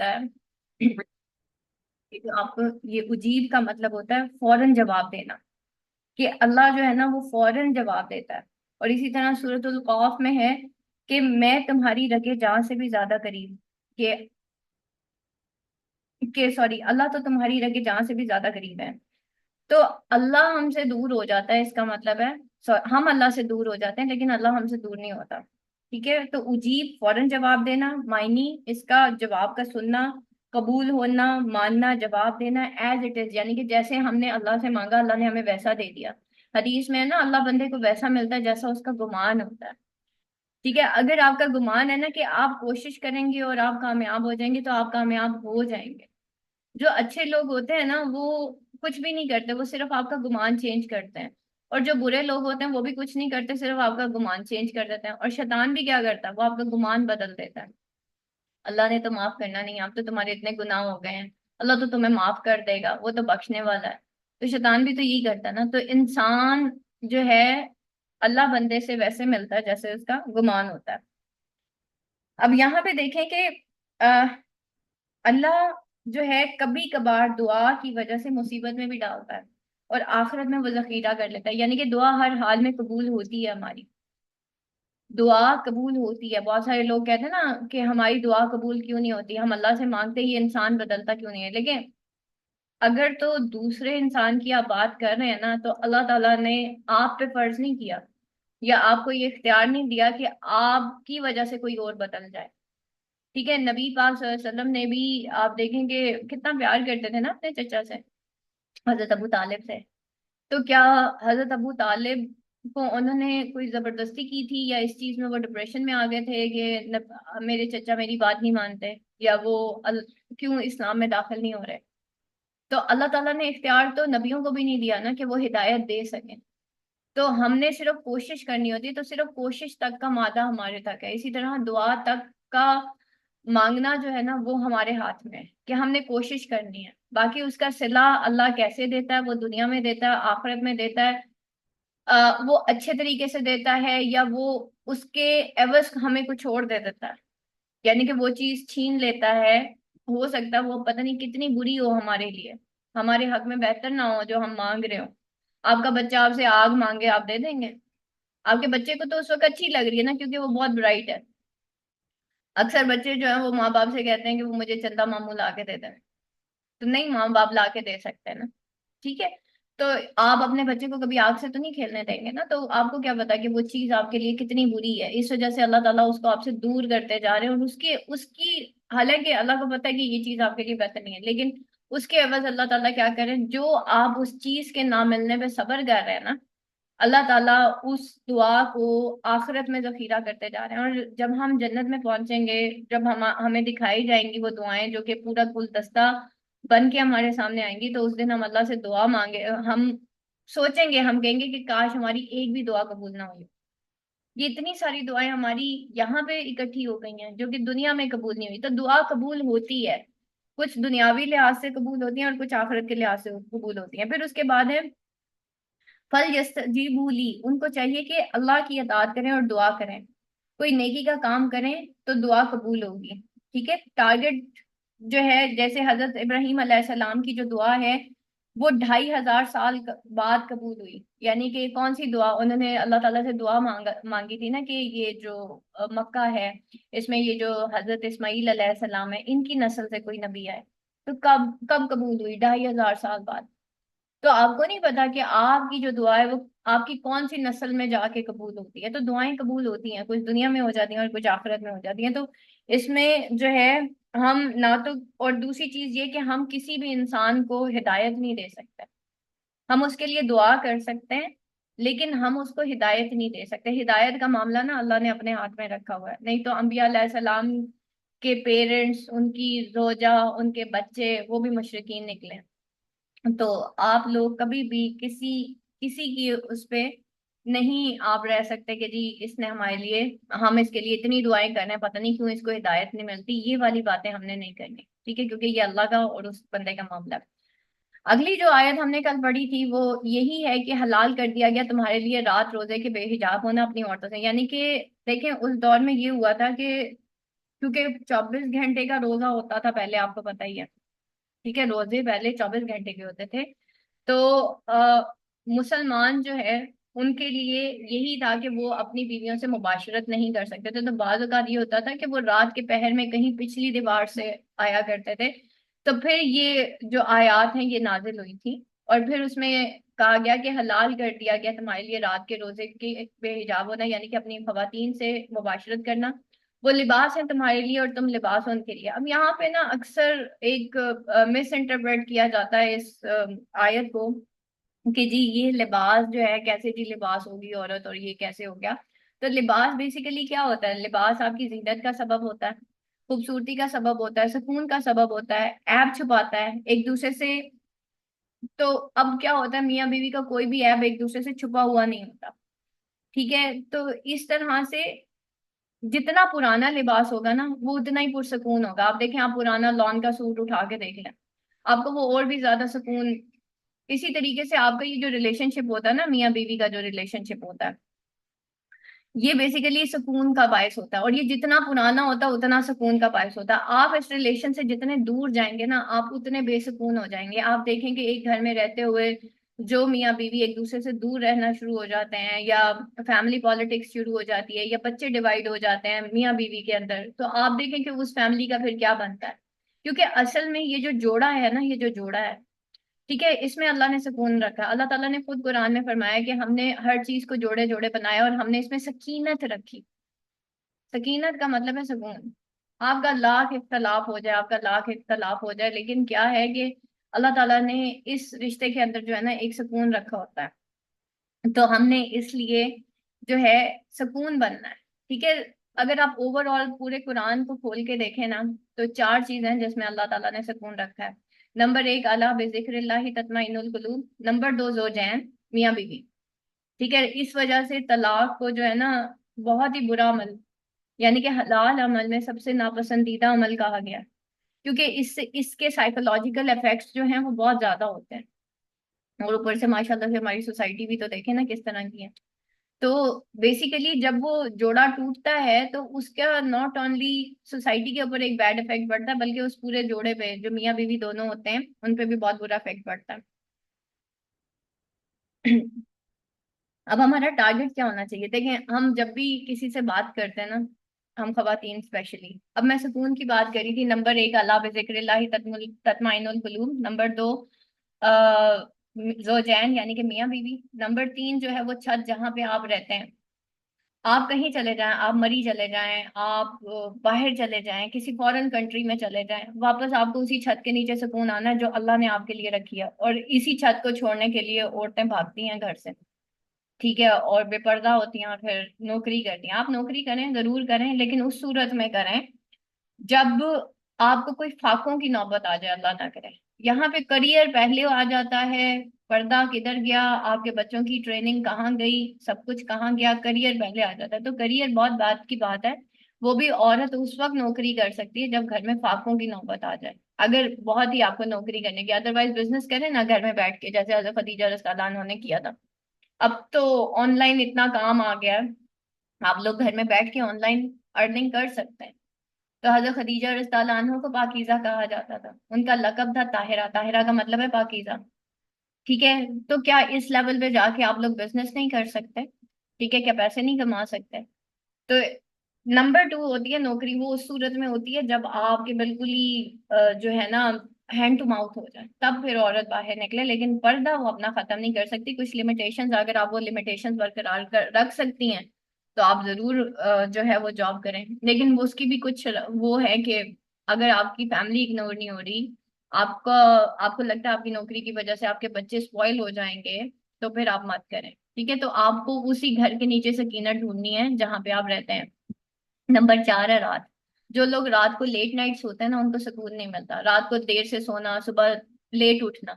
ہے آپ کو یہ اجیب کا مطلب ہوتا ہے فوراً جواب دینا، کہ اللہ جو ہے نا وہ فوراً جواب دیتا ہے۔ اور اسی طرح سورۃ القاف میں ہے کہ میں تمہاری رگے جان سے بھی زیادہ قریب، کہ سوری، اللہ تو تمہاری رگے جان سے بھی زیادہ قریب ہے۔ تو اللہ ہم سے دور ہو جاتا ہے، اس کا مطلب ہے ہم اللہ سے دور ہو جاتے ہیں لیکن اللہ ہم سے دور نہیں ہوتا۔ ٹھیک ہے، تو اجیب فوراً جواب دینا، معنی اس کا جواب کا سننا، قبول ہونا، ماننا، جواب دینا ایز اٹ از، یعنی کہ جیسے ہم نے اللہ سے مانگا اللہ نے ہمیں ویسا دے دیا۔ حدیث میں ہے نا، اللہ بندے کو ویسا ملتا ہے جیسا اس کا گمان ہوتا ہے۔ ٹھیک ہے، اگر آپ کا گمان ہے نا کہ آپ کوشش کریں گے اور آپ کامیاب ہو جائیں گے تو آپ کامیاب ہو جائیں گے۔ جو اچھے لوگ ہوتے ہیں نا وہ کچھ بھی نہیں کرتے، وہ صرف آپ کا گمان چینج کرتے ہیں، اور جو برے لوگ ہوتے ہیں وہ بھی کچھ نہیں کرتے، صرف آپ کا گمان چینج کر دیتے ہیں۔ اور شیطان بھی کیا کرتا ہے، وہ آپ کا گمان بدل دیتا ہے۔ اللہ نے تو معاف کرنا نہیں، اب تو تمہارے اتنے گناہ ہو گئے ہیں، اللہ تو تمہیں معاف کر دے گا، وہ تو بخشنے والا ہے۔ تو شیطان بھی تو یہی کرتا ہے نا، تو انسان جو ہے اللہ بندے سے ویسے ملتا ہے جیسے اس کا گمان ہوتا ہے۔ اب یہاں پہ دیکھیں کہ اللہ جو ہے کبھی کبھار دعا کی وجہ سے مصیبت میں بھی ڈالتا ہے اور آخرت میں وہ ذخیرہ کر لیتا ہے، یعنی کہ دعا ہر حال میں قبول ہوتی ہے، ہماری دعا قبول ہوتی ہے۔ بہت سارے لوگ کہتے ہیں نا کہ ہماری دعا قبول کیوں نہیں ہوتی، ہم اللہ سے مانگتے ہی انسان بدلتا کیوں نہیں ہے، لیکن اگر تو دوسرے انسان کی آپ بات کر رہے ہیں نا تو اللہ تعالیٰ نے آپ پہ فرض نہیں کیا یا آپ کو یہ اختیار نہیں دیا کہ آپ کی وجہ سے کوئی اور بدل جائے۔ ٹھیک ہے، نبی پاک صلی اللہ علیہ وسلم نے بھی آپ دیکھیں کہ کتنا پیار کرتے تھے نا اپنے چچا سے، حضرت ابو طالب سے۔ تو کیا حضرت ابو طالب کو انہوں نے کوئی زبردستی کی تھی، یا اس چیز میں وہ ڈپریشن میں آ گئے تھے کہ میرے چچا میری بات نہیں مانتے، یا وہ کیوں اسلام میں داخل نہیں ہو رہے؟ تو اللہ تعالیٰ نے اختیار تو نبیوں کو بھی نہیں دیا نا کہ وہ ہدایت دے سکیں، تو ہم نے صرف کوشش کرنی ہوتی ہے، تو صرف کوشش تک کا مادہ ہمارے تک ہے۔ اسی طرح دعا تک کا مانگنا جو ہے نا وہ ہمارے ہاتھ میں ہے کہ ہم نے کوشش کرنی ہے، باقی اس کا صلہ اللہ کیسے دیتا ہے، وہ دنیا میں دیتا ہے، آخرت میں دیتا ہے، وہ اچھے طریقے سے دیتا ہے یا وہ اس کے عوض ہمیں کچھ اور دے دیتا ہے، یعنی کہ وہ چیز چھین لیتا ہے، ہو سکتا ہے وہ پتہ نہیں کتنی بری ہو ہمارے لیے، ہمارے حق میں بہتر نہ ہو جو ہم مانگ رہے ہو۔ آپ کا بچہ آپ سے آگ مانگے، آپ دے دیں گے؟ آپ کے بچے کو تو اس وقت اچھی لگ رہی ہے نا کیونکہ وہ بہت برائٹ ہے۔ اکثر بچے جو ہیں وہ ماں باپ سے کہتے ہیں کہ وہ مجھے چندہ ماموں لا کے دے دیں، تو نہیں، ماں باپ لا کے دے سکتے ہیں نا۔ ٹھیک ہے، تو آپ اپنے بچے کو کبھی آگ سے تو نہیں کھیلنے دیں گے نا، تو آپ کو کیا پتا کہ وہ چیز آپ کے لیے کتنی بری ہے، اس وجہ سے اللہ تعالیٰ اس کو آپ سے دور کرتے جا رہے ہیں، اور اس کی حالانکہ اللہ کو پتا ہے کہ یہ چیز آپ کے لیے بہتر نہیں ہے، لیکن اس کے عوض اللہ تعالیٰ کیا کریں، جو آپ اس چیز کے نہ ملنے پہ صبر کر رہے ہیں نا، اللہ تعالیٰ اس دعا کو آخرت میں ذخیرہ کرتے جا رہے ہیں، اور جب ہم جنت میں پہنچیں گے، جب ہمیں دکھائی جائیں گی وہ دعائیں جو کہ پورا گلدستہ بن کے ہمارے سامنے آئیں گی، تو اس دن ہم اللہ سے دعا مانگے، ہم سوچیں گے، ہم کہیں گے کہ کاش ہماری ایک بھی دعا قبول نہ ہوئی۔ یہ اتنی ساری دعائیں ہماری یہاں پہ اکٹھی ہو گئی ہیں جو کہ دنیا میں قبول نہیں ہوئی، تو دعا قبول ہوتی ہے، کچھ دنیاوی لحاظ سے قبول ہوتی ہیں اور کچھ آخرت کے لحاظ سے قبول ہوتی ہیں۔ پھر اس کے بعد ہے فل یستجیبوا لی، ان کو چاہیے کہ اللہ کی اطاعت کریں اور دعا کریں، کوئی نیکی کا کام کریں تو دعا قبول ہوگی۔ ٹھیک ہے، ٹارگٹ جو ہے جیسے حضرت ابراہیم علیہ السلام کی جو دعا ہے وہ 2500 سال بعد قبول ہوئی، یعنی کہ کون سی دعا انہوں نے اللہ تعالیٰ سے دعا مانگی تھی نا کہ یہ جو مکہ ہے اس میں یہ جو حضرت اسماعیل علیہ السلام ہے ان کی نسل سے کوئی نبی آئے، تو کب کب قبول ہوئی؟ 2500 سال بعد۔ تو آپ کو نہیں پتا کہ آپ کی جو دعا ہے وہ آپ کی کون سی نسل میں جا کے قبول ہوتی ہے، تو دعائیں قبول ہوتی ہیں، کچھ دنیا میں ہو جاتی ہیں اور کچھ آخرت میں ہو جاتی ہیں۔ تو اس میں جو ہے ہم نہ تو، اور دوسری چیز یہ کہ ہم کسی بھی انسان کو ہدایت نہیں دے سکتے، ہم اس کے لیے دعا کر سکتے ہیں لیکن ہم اس کو ہدایت نہیں دے سکتے، ہدایت کا معاملہ نا اللہ نے اپنے ہاتھ میں رکھا ہوا ہے، نہیں تو انبیاء علیہ السلام کے پیرنٹس، ان کی زوجہ، ان کے بچے وہ بھی مشرکین نکلے، تو آپ لوگ کبھی بھی کسی کی اس پہ نہیں آپ رہ سکتے کہ جی اس نے ہمارے لیے، ہم اس کے لیے اتنی دعائیں کرنے ہیں پتہ نہیں کیوں اس کو ہدایت نہیں ملتی، یہ والی باتیں ہم نے نہیں کرنی۔ ٹھیک ہے، کیونکہ یہ اللہ کا اور اس بندے کا معاملہ ہے۔ اگلی جو آیت ہم نے کل پڑھی تھی وہ یہی ہے کہ حلال کر دیا گیا تمہارے لیے رات روزے کے بے حجاب ہونا اپنی عورتوں سے، یعنی کہ دیکھیں اس دور میں یہ ہوا تھا کہ کیونکہ 24 گھنٹے کا روزہ ہوتا تھا پہلے، آپ کو پتہ ہی ہے، ٹھیک ہے، روزے پہلے 24 گھنٹے کے ہوتے تھے. تو مسلمان جو ہے ان کے لیے یہی تھا کہ وہ اپنی بیویوں سے مباشرت نہیں کر سکتے تھے. تو بعض اوقات یہ ہوتا تھا کہ وہ رات کے پہر میں کہیں پچھلی دیوار سے آیا کرتے تھے. تو پھر یہ جو آیات ہیں یہ نازل ہوئی تھی، اور پھر اس میں کہا گیا کہ حلال کر دیا گیا تمہارے لیے رات کے روزے کے بے حجاب ہونا، یعنی کہ اپنی خواتین سے مباشرت کرنا. وہ لباس ہیں تمہارے لیے اور تم لباس ہو ان کے لیے. اب یہاں پہ نا اکثر ایک مس انٹرپریٹ کیا جاتا ہے اس آیت کو کہ جی یہ لباس جو ہے کیسے جی لباس ہوگی عورت، اور یہ کیسے ہو گیا. تو لباس بیسیکلی کیا ہوتا ہے؟ لباس آپ کی زینت کا سبب ہوتا ہے، خوبصورتی کا سبب ہوتا ہے، سکون کا سبب ہوتا ہے، عیب چھپاتا ہے ایک دوسرے سے. تو اب کیا ہوتا ہے، میاں بیوی کا کوئی بھی عیب ایک دوسرے سے چھپا ہوا نہیں ہوتا، ٹھیک ہے. تو اس طرح سے جتنا پرانا لباس ہوگا نا وہ اتنا ہی پرسکون ہوگا. آپ دیکھیں، آپ پرانا لان کا سوٹ اٹھا کے دیکھ لیں، آپ کو وہ اور بھی زیادہ سکون. اسی طریقے سے آپ کا یہ جو ریلیشن شپ ہوتا ہے نا، میاں بیوی کا جو ریلیشن شپ ہوتا ہے، یہ بیسیکلی سکون کا باعث ہوتا ہے. اور یہ جتنا پرانا ہوتا ہے اتنا سکون کا باعث ہوتا ہے. آپ اس ریلیشن سے جتنے دور جائیں گے نا آپ اتنے بے سکون ہو جائیں گے. آپ دیکھیں کہ ایک گھر میں رہتے ہوئے جو میاں بیوی ایک دوسرے سے دور رہنا شروع ہو جاتے ہیں، یا فیملی پالیٹکس شروع ہو جاتی ہے، یا بچے ڈیوائیڈ ہو جاتے ہیں میاں بیوی کے اندر، تو آپ دیکھیں کہ اس فیملی کا پھر کیا بنتا ہے. کیونکہ اصل میں یہ جو جوڑا ہے نا، یہ جو جوڑا ہے، ٹھیک ہے، اس میں اللہ نے سکون رکھا. اللہ تعالیٰ نے خود قرآن میں فرمایا کہ ہم نے ہر چیز کو جوڑے جوڑے بنایا اور ہم نے اس میں سکینت رکھی. سکینت کا مطلب ہے سکون. آپ کا لاکھ اختلاف ہو جائے، آپ کا لاکھ اختلاف ہو جائے، لیکن کیا ہے کہ اللہ تعالیٰ نے اس رشتے کے اندر جو ہے نا ایک سکون رکھا ہوتا ہے. تو ہم نے اس لیے جو ہے سکون بننا ہے، ٹھیک ہے. اگر آپ اوور آل پورے قرآن کو کھول کے دیکھیں نا تو 4 چیزیں ہیں جس میں اللہ تعالیٰ نے سکون رکھا ہے. نمبر 1، اللہ بذکر اللہ تطمئن القلوب. نمبر 2، زوجین، میاں بیوی، ٹھیک ہے. اس وجہ سے طلاق کو جو ہے نا بہت ہی برا عمل، یعنی کہ حلال عمل میں سب سے ناپسندیدہ عمل کہا گیا، کیونکہ اس سے اس کے سائیکولوجیکل افیکٹس جو ہیں وہ بہت زیادہ ہوتے ہیں. اور اوپر سے ماشاءاللہ سے ہماری سوسائٹی بھی تو دیکھیں نا کس طرح کی ہے. تو بیسیکلی جب وہ جوڑا ٹوٹتا ہے تو اس کا ناٹ اونلی سوسائٹی کے اوپر ایک بیڈ افیکٹ پڑتا ہے، بلکہ اس پورے جوڑے پہ جو میاں بیوی دونوں ہوتے ہیں ان پہ بھی بہت برا افیکٹ پڑتا ہے. اب ہمارا ٹارگیٹ کیا ہونا چاہیے؟ دیکھیں، ہم جب بھی کسی سے بات کرتے ہیں نا، ہم خواتین اسپیشلی، اب میں سکون کی بات کری تھی. نمبر 1، اللہ بذکر اللہ تطمئن القلوب. نمبر 2، زوجین یعنی کہ میاں بیوی. نمبر 3 جو ہے وہ چھت جہاں پہ آپ رہتے ہیں. آپ کہیں چلے جائیں، آپ مری چلے جائیں، آپ باہر چلے جائیں، کسی فورن کنٹری میں چلے جائیں، واپس آپ کو اسی چھت کے نیچے سکون آنا ہے جو اللہ نے آپ کے لیے رکھی ہے. اور اسی چھت کو چھوڑنے کے لیے عورتیں بھاگتی ہیں گھر سے، ٹھیک ہے، اور بے پردہ ہوتی ہیں اور پھر نوکری کرتی ہیں. آپ نوکری کریں، ضرور کریں، لیکن اس صورت میں کریں جب آپ کو کوئی فاقوں کی نوبت آ جائے، اللہ نہ کرے. یہاں پہ کریئر پہلے آ جاتا ہے، پردہ کدھر گیا، آپ کے بچوں کی ٹریننگ کہاں گئی، سب کچھ کہاں گیا، کریئر پہلے آ جاتا ہے. تو کریئر بہت بات کی بات ہے. وہ بھی عورت اس وقت نوکری کر سکتی ہے جب گھر میں فاقوں کی نوبت آ جائے، اگر بہت ہی آپ کو نوکری کرنے کی. ادروائز بزنس کریں نا گھر میں بیٹھ کے، جیسے حضرت خدیجہ رضی اللہ عنہا نے کیا تھا. اب تو آن لائن اتنا کام آ گیا ہے، آپ لوگ گھر میں بیٹھ کے آن لائن ارننگ کر سکتے ہیں. تو حضرت خدیجہ رضی اللہ عنہ کو پاکیزہ کہا جاتا تھا. ان کا لقب تھا طاہرہ. طاہرہ کا مطلب ہے پاکیزہ، ٹھیک ہے. تو کیا اس لیول پہ جا کے آپ لوگ بزنس نہیں کر سکتے؟ ٹھیک ہے، کیا پیسے نہیں کما سکتے؟ تو نمبر 2 ہوتی ہے نوکری. وہ اس صورت میں ہوتی ہے جب آپ کے بالکل ہی جو ہے نا ہینڈ ٹو ماؤتھ ہو جائے، تب پھر عورت باہر نکلے. لیکن پردہ وہ اپنا ختم نہیں کر سکتی. کچھ لمیٹیشنز، اگر آپ وہ لمیٹیشنز برقرار رکھ سکتی ہیں تو آپ ضرور جو ہے وہ جاب کریں. لیکن اس کی بھی کچھ وہ ہے کہ اگر آپ کی فیملی اگنور نہیں ہو رہی، آپ کا آپ کو لگتا ہے آپ کی نوکری کی وجہ سے آپ کے بچے اسپوائل ہو جائیں گے، تو پھر آپ مت کریں، ٹھیک ہے. تو آپ کو اسی گھر کے نیچے سکینت ڈھونڈنی ہے جہاں پہ آپ رہتے ہیں. نمبر 4 ہے رات. جو لوگ رات کو لیٹ نائٹ سوتے ہیں نا ان کو سکون نہیں ملتا. رات کو دیر سے سونا، صبح لیٹ اٹھنا،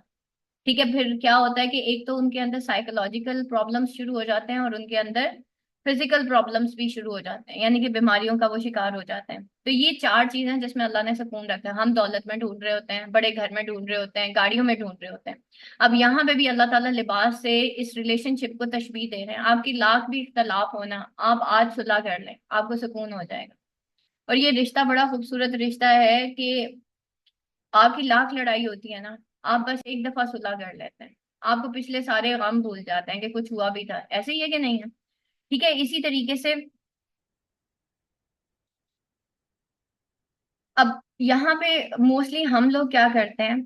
ٹھیک ہے. پھر کیا ہوتا ہے کہ ایک تو ان کے اندر سائیکولوجیکل پرابلمس شروع ہو جاتے ہیں، اور ان کے اندر فزیکل پرابلمس بھی شروع ہو جاتے ہیں، یعنی کہ بیماریوں کا وہ شکار ہو جاتے ہیں. تو یہ 4 چیزیں جس میں اللہ نے سکون رکھا ہے. ہم دولت میں ڈھونڈ رہے ہوتے ہیں، بڑے گھر میں ڈھونڈ رہے ہوتے ہیں، گاڑیوں میں ڈھونڈ رہے ہوتے ہیں. اب یہاں پہ بھی اللہ تعالیٰ لباس سے اس ریلیشن شپ کو تشبیہ دے رہے ہیں. آپ کی لاکھ بھی اختلاف ہونا، آپ آج صلح کر لیں، آپ کو سکون ہو جائے گا. اور یہ رشتہ بڑا خوبصورت رشتہ ہے کہ آپ کی لاکھ لڑائی ہوتی ہے نا، آپ بس ایک دفعہ صلح کر لیتے ہیں، آپ کو پچھلے سارے غم بھول جاتے ہیں کہ کچھ ہوا بھی تھا، ایسے ہی ہے کہ نہیں ہے؟ ٹھیک ہے، اسی طریقے سے اب یہاں پہ موسٹلی ہم لوگ کیا کرتے ہیں،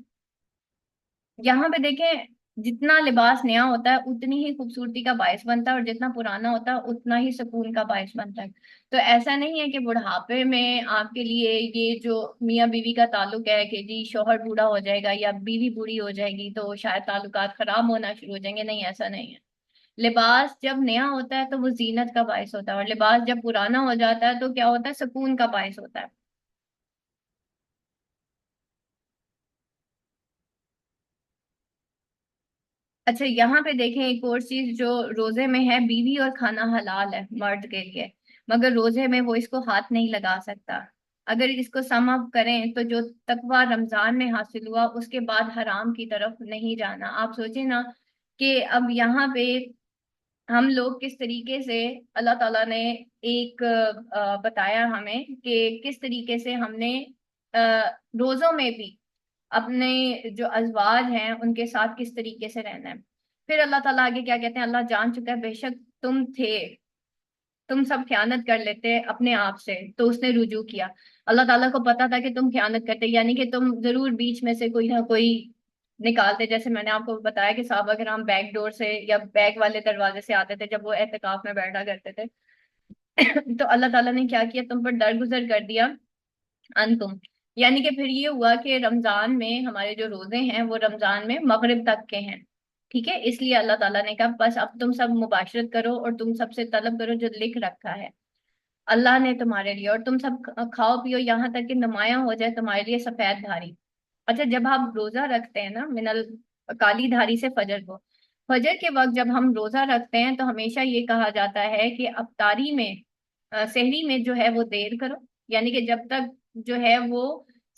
یہاں پہ دیکھیں جتنا لباس نیا ہوتا ہے اتنی ہی خوبصورتی کا باعث بنتا ہے، اور جتنا پرانا ہوتا ہے اتنا ہی سکون کا باعث بنتا ہے۔ تو ایسا نہیں ہے کہ بڑھاپے میں آپ کے لیے یہ جو میاں بیوی کا تعلق ہے کہ جی شوہر بوڑھا ہو جائے گا یا بیوی بوڑھی ہو جائے گی تو شاید تعلقات خراب ہونا شروع ہو جائیں گے، نہیں ایسا نہیں ہے۔ لباس جب نیا ہوتا ہے تو وہ زینت کا باعث ہوتا ہے، اور لباس جب پرانا ہو جاتا ہے تو کیا ہوتا ہے، سکون کا باعث ہوتا ہے۔ اچھا یہاں پہ دیکھیں ایک اور چیز جو روزے میں ہے، بیوی اور کھانا حلال ہے مرد کے لیے، مگر روزے میں وہ اس کو ہاتھ نہیں لگا سکتا۔ اگر اس کو سم اپ کریں تو جو تقوی رمضان میں حاصل ہوا اس کے بعد حرام کی طرف نہیں جانا۔ آپ سوچیں نا کہ اب یہاں پہ ہم لوگ کس طریقے سے اللہ تعالیٰ نے ایک بتایا ہمیں کہ کس طریقے سے ہم نے روزوں میں بھی اپنے جو ازواج ہیں ان کے ساتھ کس طریقے سے رہنا ہے۔ پھر اللہ تعالیٰ آگے کیا کہتے ہیں، اللہ جان چکا ہے بے شک تم تھے، تم سب خیانت کر لیتے اپنے آپ سے تو اس نے رجوع کیا۔ اللہ تعالیٰ کو پتا تھا کہ تم خیانت کرتے، یعنی کہ تم ضرور بیچ میں سے کوئی نہ کوئی نکالتے، جیسے میں نے آپ کو بتایا کہ صحابہ کرام بیک ڈور سے یا بیک والے دروازے سے آتے تھے جب وہ اعتکاف میں بیٹھا کرتے تھے۔ تو اللہ تعالیٰ نے کیا کیا، تم پر درگزر کر دیا انتم، یعنی کہ پھر یہ ہوا کہ رمضان میں ہمارے جو روزے ہیں وہ رمضان میں مغرب تک کے ہیں، ٹھیک ہے، اس لیے اللہ تعالیٰ نے کہا بس اب تم سب مباشرت کرو اور تم سب سے طلب کرو جو لکھ رکھا ہے اللہ نے تمہارے لیے، اور تم سب کھاؤ پیو یہاں تک کہ نمایاں ہو جائے تمہارے لیے سفید دھاری۔ اچھا جب آپ روزہ رکھتے ہیں نا کالی دھاری سے فجر کو، فجر کے وقت جب ہم روزہ رکھتے ہیں تو ہمیشہ یہ کہا جاتا ہے کہ افطاری میں سحری میں جو ہے وہ دیر کرو، یعنی کہ جب تک جو ہے وہ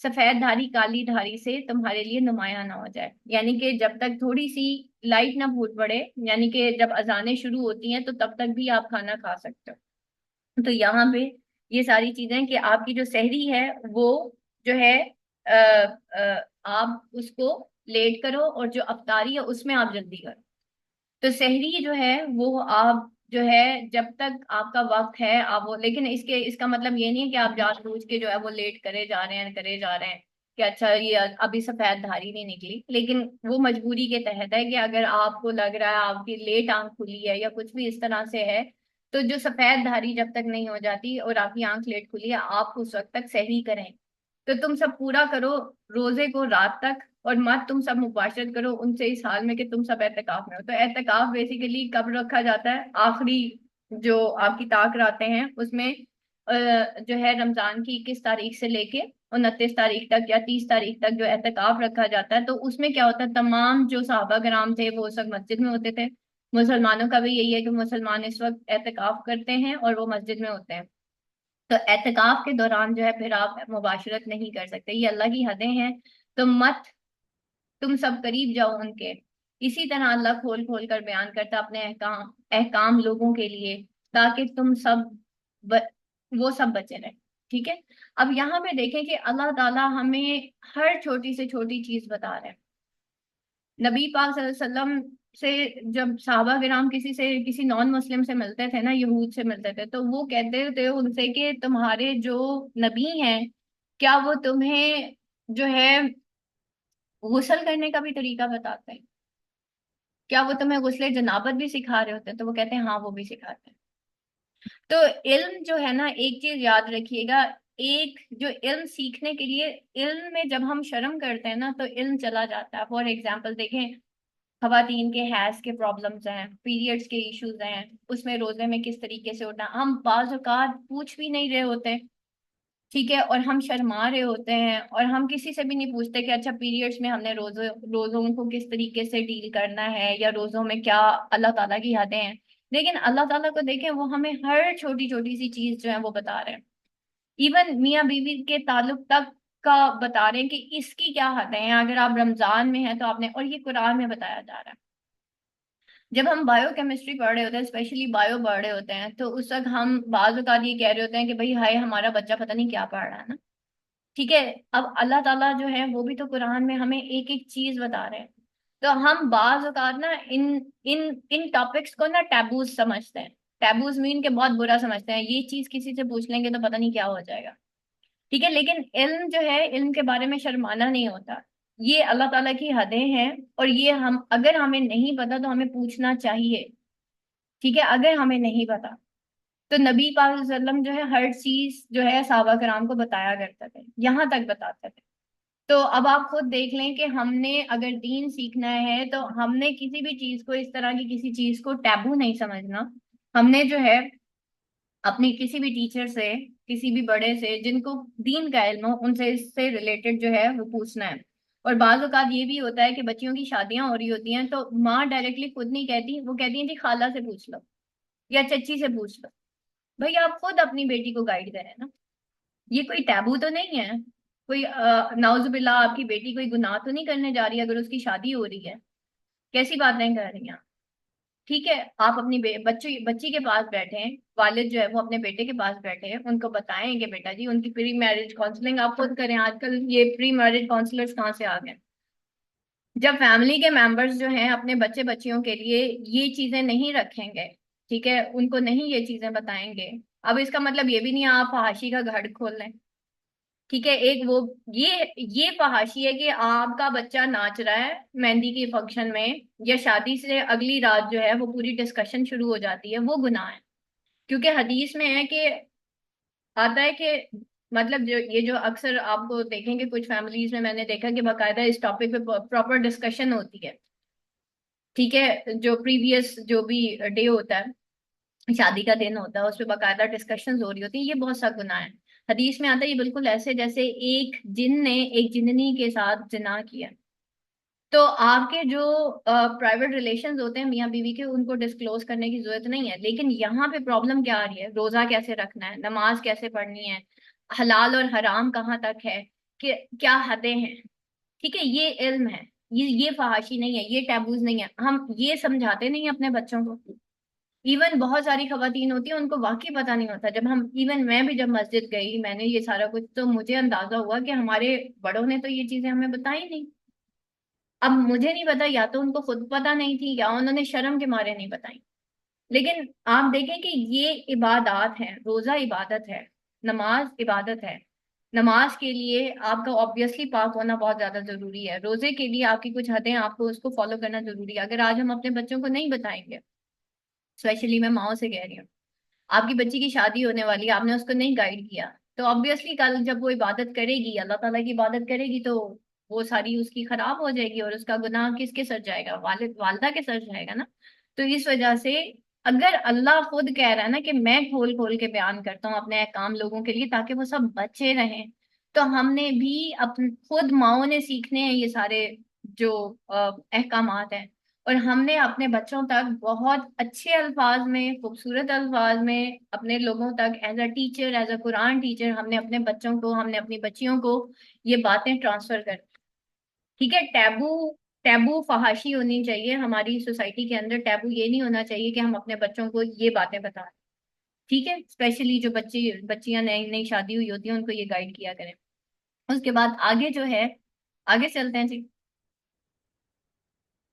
سفید دھاری کالی دھاری سے تمہارے لیے نمایاں نہ ہو جائے، یعنی کہ جب تک تھوڑی سی لائٹ نہ پھوٹ پڑے، یعنی کہ جب اذانیں شروع ہوتی ہیں تو تب تک بھی آپ کھانا کھا سکتے ہو۔ تو یہاں پہ یہ ساری چیزیں کہ آپ کی جو سحری ہے وہ جو ہے آپ اس کو لیٹ کرو، اور جو افطاری ہے اس میں آپ جلدی کرو۔ تو سحری جو ہے وہ آپ جو ہے جب تک آپ کا وقت ہے آپ وہ، لیکن اس کا مطلب یہ نہیں ہے کہ آپ جان بوجھ کے جو ہے وہ لیٹ کرے جا رہے ہیں کرے جا رہے ہیں کہ اچھا یہ ابھی سفید دھاری نہیں نکلی، لیکن وہ مجبوری کے تحت ہے کہ اگر آپ کو لگ رہا ہے آپ کی لیٹ آنکھ کھلی ہے یا کچھ بھی اس طرح سے ہے تو جو سفید دھاری جب تک نہیں ہو جاتی اور آپ کی آنکھ لیٹ کھلی ہے آپ اس وقت تک سحری کریں۔ تو تم سب پورا کرو روزے کو رات تک، اور مت تم سب مباشرت کرو ان سے اس حال میں کہ تم سب اعتکاف میں ہو۔ تو اعتکاف بیسیکلی کب رکھا جاتا ہے، آخری جو آپ کی طاق راتیں ہیں اس میں جو ہے رمضان کی 21 تاریخ سے لے کے 29 تاریخ تک یا 30 تاریخ تک جو اعتکاف رکھا جاتا ہے۔ تو اس میں کیا ہوتا ہے، تمام جو صحابہ کرام تھے وہ سب مسجد میں ہوتے تھے، مسلمانوں کا بھی یہی ہے کہ مسلمان اس وقت اعتکاف کرتے ہیں اور وہ مسجد میں ہوتے ہیں۔ تو اعتکاف کے دوران جو ہے پھر آپ مباشرت نہیں کر سکتے، یہ اللہ کی حدیں ہیں، تو مت تم سب قریب جاؤ ان کے۔ اسی طرح اللہ کھول کھول کر بیان کرتا اپنے احکام احکام لوگوں کے لیے تاکہ تم سب ب... وہ سب بچے رہے، ٹھیک ہے۔ اب یہاں پہ دیکھیں کہ اللہ تعالیٰ ہمیں ہر چھوٹی سے چھوٹی چیز بتا رہے ہیں۔ نبی پاک صلی اللہ علیہ وسلم سے جب صحابہ کرام کسی نان مسلم سے ملتے تھے نا، یہود سے ملتے تھے، تو وہ کہتے تھے ان سے کہ تمہارے جو نبی ہیں کیا وہ تمہیں جو ہے غسل کرنے کا بھی طریقہ بتاتے ہیں، کیا وہ تمہیں غسل جنابت بھی سکھا رہے ہوتے ہیں؟ تو وہ کہتے ہیں ہاں وہ بھی سکھاتے ہیں۔ تو علم جو ہے نا، ایک چیز یاد رکھیے گا، ایک جو علم سیکھنے کے لیے، علم میں جب ہم شرم کرتے ہیں نا تو علم چلا جاتا ہے۔ فار ایگزامپل دیکھیں خواتین کے حیض کے پرابلمز ہیں، پیریڈز کے ایشوز ہیں، اس میں روزے میں کس طریقے سے اٹھنا، ہم بعض اوقات پوچھ بھی نہیں رہے ہوتے، ٹھیک ہے، اور ہم شرما رہے ہوتے ہیں اور ہم کسی سے بھی نہیں پوچھتے کہ اچھا پیریڈز میں ہم نے روزوں کو کس طریقے سے ڈیل کرنا ہے یا روزوں میں کیا اللہ تعالیٰ کی حدیں ہیں۔ لیکن اللہ تعالیٰ کو دیکھیں وہ ہمیں ہر چھوٹی چھوٹی سی چیز جو ہے وہ بتا رہے ہیں، ایون میاں بیوی کے تعلق تک کا بتا رہے ہیں کہ اس کی کیا حدیں ہیں، اگر آپ رمضان میں ہیں تو آپ نے، اور یہ قرآن میں بتایا جا رہا ہے۔ جب ہم بایو کیمسٹری پڑھ رہے ہوتے ہیں، اسپیشلی بایو پڑھ رہے ہوتے ہیں، تو اس وقت ہم بعض اوقات یہ کہہ رہے ہوتے ہیں کہ بھائی ہائے ہمارا بچہ پتہ نہیں کیا پڑھ رہا ہے نا. ٹھیک ہے. اب اللہ تعالیٰ جو ہے وہ بھی تو قرآن میں ہمیں ایک ایک چیز بتا رہے ہیں. تو ہم بعض اوقات نا ان ان ٹاپکس کو نا ٹیبوز سمجھتے ہیں. ٹیبوز مین کے بہت برا سمجھتے ہیں، یہ چیز کسی سے پوچھ لیں گے تو پتہ نہیں کیا ہو جائے گا. ٹھیک ہے. لیکن علم جو ہے، علم کے بارے میں شرمانا نہیں ہوتا. یہ اللہ تعالیٰ کی حدیں ہیں، اور یہ ہم اگر ہمیں نہیں پتا تو ہمیں پوچھنا چاہیے. ٹھیک ہے. اگر ہمیں نہیں پتا تو نبی پاک صلی اللہ علیہ وسلم جو ہے ہر چیز جو ہے صحابہ کرام کو بتایا کرتے تھے، یہاں تک بتاتے تھے. تو اب آپ خود دیکھ لیں کہ ہم نے اگر دین سیکھنا ہے تو ہم نے کسی بھی چیز کو، اس طرح کی کسی چیز کو ٹیبو نہیں سمجھنا. ہم نے جو ہے اپنی کسی بھی ٹیچر سے، کسی بھی بڑے سے جن کو دین کا علم ہو، ان سے اس سے ریلیٹڈ جو ہے وہ پوچھنا ہے. اور بعض اوقات یہ بھی ہوتا ہے کہ بچیوں کی شادیاں ہو رہی ہوتی ہیں تو ماں ڈائریکٹلی خود نہیں کہتی، وہ کہتی ہیں جی خالہ سے پوچھ لو یا چچی سے پوچھ لو. بھئی آپ خود اپنی بیٹی کو گائیڈ کریں نا. یہ کوئی ٹیبو تو نہیں ہے. کوئی نعوذ باللہ آپ کی بیٹی کوئی گناہ تو نہیں کرنے جا رہی اگر اس کی شادی ہو رہی ہے. کیسی باتیں کر رہی ہیں. ٹھیک ہے. آپ اپنی بچی کے پاس بیٹھیں، والد جو ہے وہ اپنے بیٹے کے پاس بیٹھے، ان کو بتائیں کہ بیٹا جی ان کی پری میرج کاؤنسلنگ آپ خود کریں. آج کل یہ پری میرج کاؤنسلرز کہاں سے آ گئے. جب فیملی کے ممبرز جو ہیں اپنے بچے بچیوں کے لیے یہ چیزیں نہیں رکھیں گے، ٹھیک ہے، ان کو نہیں یہ چیزیں بتائیں گے. اب اس کا مطلب یہ بھی نہیں آپ فحاشی کا گھڑ کھول لیں. ٹھیک ہے. ایک وہ یہ فحاشی ہے کہ آپ کا بچہ ناچ رہا ہے مہندی کی فنکشن میں، یا شادی سے اگلی رات جو ہے وہ پوری ڈسکشن شروع ہو جاتی ہے، وہ گناہ ہے. کیونکہ حدیث میں ہے کہ آتا ہے کہ مطلب جو یہ جو اکثر آپ کو دیکھیں گے کچھ فیملیز میں میں نے دیکھا کہ باقاعدہ اس ٹاپک پہ پراپر ڈسکشن ہوتی ہے. ٹھیک ہے. جو پریویس جو بھی ڈے ہوتا ہے، شادی کا دن ہوتا ہے، اس پہ باقاعدہ ڈسکشنز ہو رہی ہوتی ہیں. یہ بہت سا گناہ ہے. حدیث میں آتا ہے یہ بالکل ایسے جیسے ایک جن نے ایک جننی کے ساتھ زنا کیا. تو آپ کے جو پرائیویٹ ریلیشنز ہوتے ہیں میاں بیوی کے، ان کو ڈسکلوز کرنے کی ضرورت نہیں ہے. لیکن یہاں پہ پرابلم کیا آ رہی ہے؟ روزہ کیسے رکھنا ہے، نماز کیسے پڑھنی ہے، حلال اور حرام کہاں تک ہے، کہ کیا حدیں ہیں. ٹھیک ہے. یہ علم ہے. یہ فحاشی نہیں ہے، یہ ٹیبوز نہیں ہے. ہم یہ سمجھاتے نہیں ہیں اپنے بچوں کو. ایون بہت ساری خواتین ہوتی ہیں ان کو واقعی پتہ نہیں ہوتا. جب ہم ایون میں بھی جب مسجد گئی، میں نے یہ سارا کچھ، تو مجھے اندازہ ہوا کہ ہمارے بڑوں نے تو یہ چیزیں ہمیں بتائی نہیں. اب مجھے نہیں پتا، یا تو ان کو خود پتہ نہیں تھی یا انہوں نے شرم کے مارے نہیں بتائی. لیکن آپ دیکھیں کہ یہ عبادات ہیں. روزہ عبادت ہے، نماز عبادت ہے. نماز کے لیے آپ کا آبویسلی پاک ہونا بہت زیادہ ضروری ہے. روزے کے لیے آپ کی کچھ حدیں، آپ کو اس کو فالو کرنا ضروری ہے. اگر آج ہم اپنے بچوں کو نہیں بتائیں گے، اسپیشلی میں ماؤں سے کہہ رہی ہوں، آپ کی بچی کی شادی ہونے والی ہے، آپ نے اس کو نہیں گائیڈ کیا، تو آبویسلی کل جب وہ عبادت کرے گی، اللہ تعالیٰ کی عبادت کرے گی، تو وہ ساری اس کی خراب ہو جائے گی. اور اس کا گناہ کس کے سر جائے گا؟ والد والدہ کے سر جائے گا نا. تو اس وجہ سے اگر اللہ خود کہہ رہا ہے نا کہ میں کھول کھول کے بیان کرتا ہوں اپنے احکام لوگوں کے لیے تاکہ وہ سب بچے رہیں، تو ہم نے بھی خود ماؤں نے سیکھنے ہیں یہ سارے جو احکامات ہیں. اور ہم نے اپنے بچوں تک بہت اچھے الفاظ میں، خوبصورت الفاظ میں، اپنے لوگوں تک as a teacher, as a Quran teacher, ہم نے اپنے بچوں کو، ہم نے اپنی بچیوں کو یہ باتیں ٹرانسفر کر. ٹھیک ہے. ٹیبو، ٹیبو فحاشی ہونی چاہیے ہماری سوسائٹی کے اندر. ٹیبو یہ نہیں ہونا چاہیے کہ ہم اپنے بچوں کو یہ باتیں بتائیں. ٹھیک ہے. اسپیشلی جو بچیاں نئی نئی شادی ہوئی ہوتی ہیں ان کو یہ گائیڈ کیا کریں. اس کے بعد آگے جو ہے، آگے چلتے ہیں جی.